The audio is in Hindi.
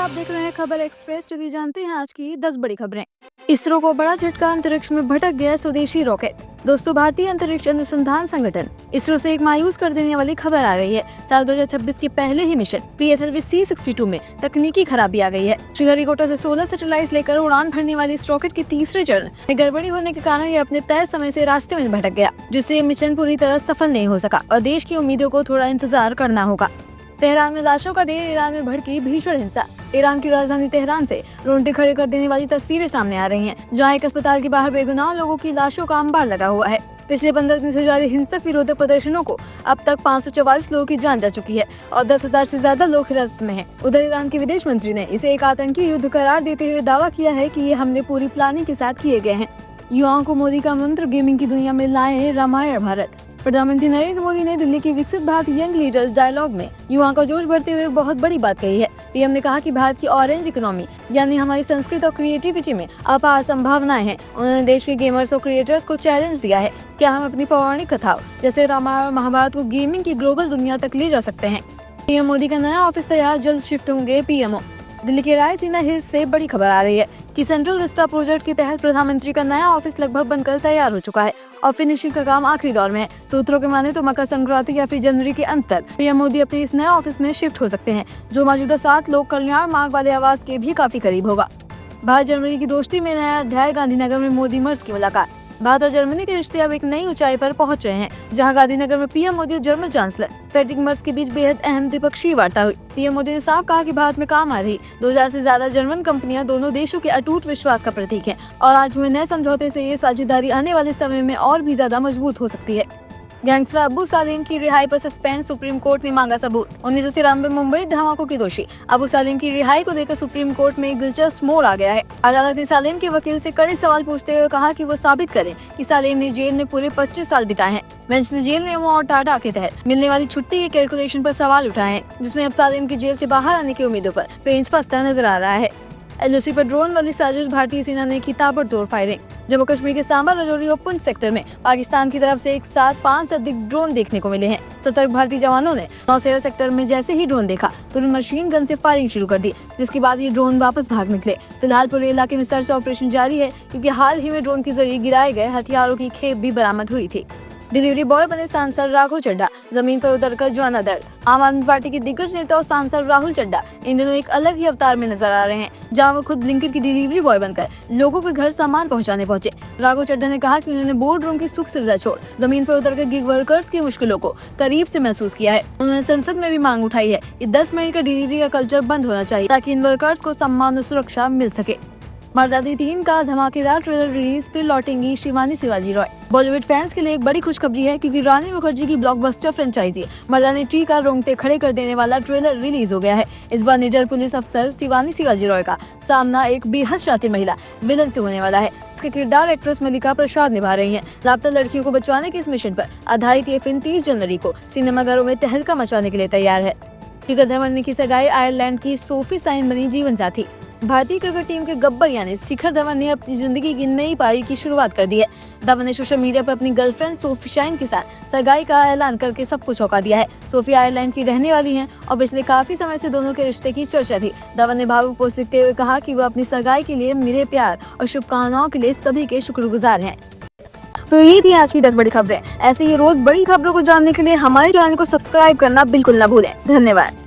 आप देख रहे हैं खबर एक्सप्रेस। चलिए जानते हैं आज की 10 बड़ी खबरें। इसरो को बड़ा झटका, अंतरिक्ष में भटक गया स्वदेशी रॉकेट। दोस्तों, भारतीय अंतरिक्ष अनुसंधान संगठन इसरो से एक मायूस कर देने वाली खबर आ रही है। साल 2026 के पहले ही मिशन PSLV C62 में तकनीकी खराबी आ गई है। श्रीहरिकोटा से 16 सैटेलाइट लेकर उड़ान भरने वाले इस रॉकेट के तीसरे चरण में गड़बड़ी होने के कारण ये अपने तय समय से रास्ते में भटक गया, जिससे ये मिशन पूरी तरह सफल नहीं हो सका और देश की उम्मीदों को थोड़ा इंतजार करना होगा। तेहरान में लाशों का ढेर, ईरान में भड़की भीषण हिंसा। ईरान की राजधानी तेहरान से रोंगटे खड़े कर देने वाली तस्वीरें सामने आ रही हैं, जहां एक अस्पताल के बाहर बेगुनाह लोगों की लाशों का अंबार लगा हुआ है। पिछले 15 दिन से जारी हिंसक विरोधक प्रदर्शनों को अब तक 544 लोगों की जान जा चुकी है और 10,000 से ज्यादा लोग हिरासत में हैं। उधर ईरान के विदेश मंत्री ने इसे एक आतंकी युद्ध करार देते हुए दावा किया है कि ये हमले पूरी प्लानिंग के साथ किए गए हैं। युवाओं को मोदी का मंत्र, गेमिंग की दुनिया में लाए रामायण भारत। प्रधानमंत्री नरेंद्र मोदी ने दिल्ली की विकसित भारत यंग लीडर्स डायलॉग में युवाओं का जोश बढ़ते हुए बहुत बड़ी बात कही है। पीएम ने कहा कि भारत की ऑरेंज इकोनॉमी यानी हमारी संस्कृति और क्रिएटिविटी में अपार संभावनाएं हैं। उन्होंने देश के गेमर्स और क्रिएटर्स को चैलेंज दिया है, क्या हम अपनी पौराणिक कथाओं जैसे रामायण और महाभारत को गेमिंग की ग्लोबल दुनिया तक ले जा सकते हैं। पीएम मोदी का नया ऑफिस तैयार, जल्द शिफ्ट होंगे PMO। दिल्ली के रायसीना हिल्स से बड़ी खबर आ रही है कि सेंट्रल विस्टा प्रोजेक्ट के तहत प्रधानमंत्री का नया ऑफिस लगभग बनकर तैयार हो चुका है और फिनिशिंग का काम आखिरी दौर में है। सूत्रों के माने तो मकर संक्रांति या फिर जनवरी के अंत तक पीएम मोदी अपने इस नए ऑफिस में शिफ्ट हो सकते हैं, जो मौजूदा 7 लोक कल्याण मार्ग वाले आवास के भी काफी करीब होगा। भारत जर्मनी की दोस्ती में नया अध्याय, गांधीनगर में मोदी मर्स की मुलाकात। भारत और जर्मनी के रिश्ते अब एक नई ऊंचाई पर पहुंच रहे हैं, जहां गांधीनगर में पीएम मोदी और जर्मन चांसलर फ्रेडरिक मर्स के बीच बेहद अहम द्विपक्षीय वार्ता हुई। पीएम मोदी ने साफ कहा कि भारत में काम आ रही 2000 से ज्यादा जर्मन कंपनियां दोनों देशों के अटूट विश्वास का प्रतीक है और आज हुए नए समझौते से ये साझेदारी आने वाले समय में और भी ज्यादा मजबूत हो सकती है। गैंगस्टर अबू सालेम की रिहाई पर सस्पेंड, सुप्रीम कोर्ट में मांगा सबूत। 1993 मुंबई धमाकों के दोषी अबू सालेम की रिहाई को लेकर सुप्रीम कोर्ट में एक दिलचस्प मोड़ आ गया है। अदालत ने सालेम के वकील से कड़े सवाल पूछते हुए कहा कि वो साबित करें कि सालेम ने जेल में पूरे 25 साल बिताए हैं। बेंच ने जेल नियमों और टाटा के तहत मिलने वाली छुट्टी के कैलकुलेशन पर सवाल उठाए हैं, जिसमें अब सालेम की जेल से बाहर आने की उम्मीदों पर पेंच फंसता नजर आ रहा है। LOC पर ड्रोन वाली साजिश, भारतीय सेना ने की ताबड़तोड़ फायरिंग। जम्मू कश्मीर के सांबा, राजौरी और पुंछ सेक्टर में पाकिस्तान की तरफ से एक साथ 5 से अधिक ड्रोन देखने को मिले हैं। सतर्क भारतीय जवानों ने नौशेरा सेक्टर में जैसे ही ड्रोन देखा तुरंत मशीन गन से फायरिंग शुरू कर दी, जिसके बाद ये ड्रोन वापस भाग निकले। फिलहाल पूरे इलाके में सर्च ऑपरेशन जारी है, क्योंकि हाल ही में ड्रोन के जरिए गिराए गए हथियारों की खेप भी बरामद हुई थी। डिलीवरी बॉय बने सांसद राघव चड्ढा, जमीन पर उतरकर जाना दर्द। आम आदमी पार्टी के दिग्गज नेता और सांसद राहुल चड्ढा इन दिनों एक अलग ही अवतार में नजर आ रहे हैं, जहां वो खुद ब्लिंकिट की डिलीवरी बॉय बनकर लोगों के घर सामान पहुंचाने पहुंचे। राघव चड्ढा ने कहा कि उन्होंने बोर्ड रूम की सुख सुविधा छोड़ जमीन पर उतरकर गिग वर्कर्स की मुश्किलों को करीब से महसूस किया है। उन्होंने संसद में भी मांग उठाई है कि 10 मिनट का डिलीवरी का कल्चर बंद होना चाहिए, ताकि इन वर्कर्स को सम्मान और सुरक्षा मिल सके। मर्दानी 3 का धमाकेदार ट्रेलर रिलीज, फिर लौटेंगी शिवानी शिवाजी रॉय। बॉलीवुड फैंस के लिए एक बड़ी खुशखबरी है, क्योंकि रानी मुखर्जी की ब्लॉकबस्टर फ्रेंचाइजी मर्दानी 3 का रोंगटे खड़े कर देने वाला ट्रेलर रिलीज हो गया है। इस बार निडर पुलिस अफसर शिवानी शिवाजी रॉय का सामना एक बेहद शातिर महिला विलन से होने वाला है। इसके किरदार एक्ट्रेस मल्लिका प्रसाद निभा रही हैं। लापता लड़कियों को बचाने के इस मिशन पर आधारित ये फिल्म 30 जनवरी को सिनेमाघरों में तहलका मचाने के लिए तैयार है। शिखर धवन की सगाई, आयरलैंड की सोफी साइन बनी जीवन साथी। भारतीय क्रिकेट टीम के गब्बर यानी शिखर धवन ने अपनी जिंदगी की नई पारी की शुरुआत कर दी है। धवन ने सोशल मीडिया पर अपनी गर्लफ्रेंड सोफी शाइन के साथ सगाई का ऐलान करके सबको चौंका दिया है। सोफी आयरलैंड की रहने वाली हैं और पिछले काफी समय से दोनों के रिश्ते की चर्चा थी। धवन ने भावुक पोस्ट लिखते हुए कहा कि वो अपनी सगाई के लिए मिले प्यार और शुभकामनाओं के लिए सभी के शुक्रगुजार हैं। तो ये थी आज की 10 बड़ी खबरें। ऐसे ही रोज बड़ी खबरों को जानने के लिए हमारे चैनल को सब्सक्राइब करना बिल्कुल न भूलें। धन्यवाद।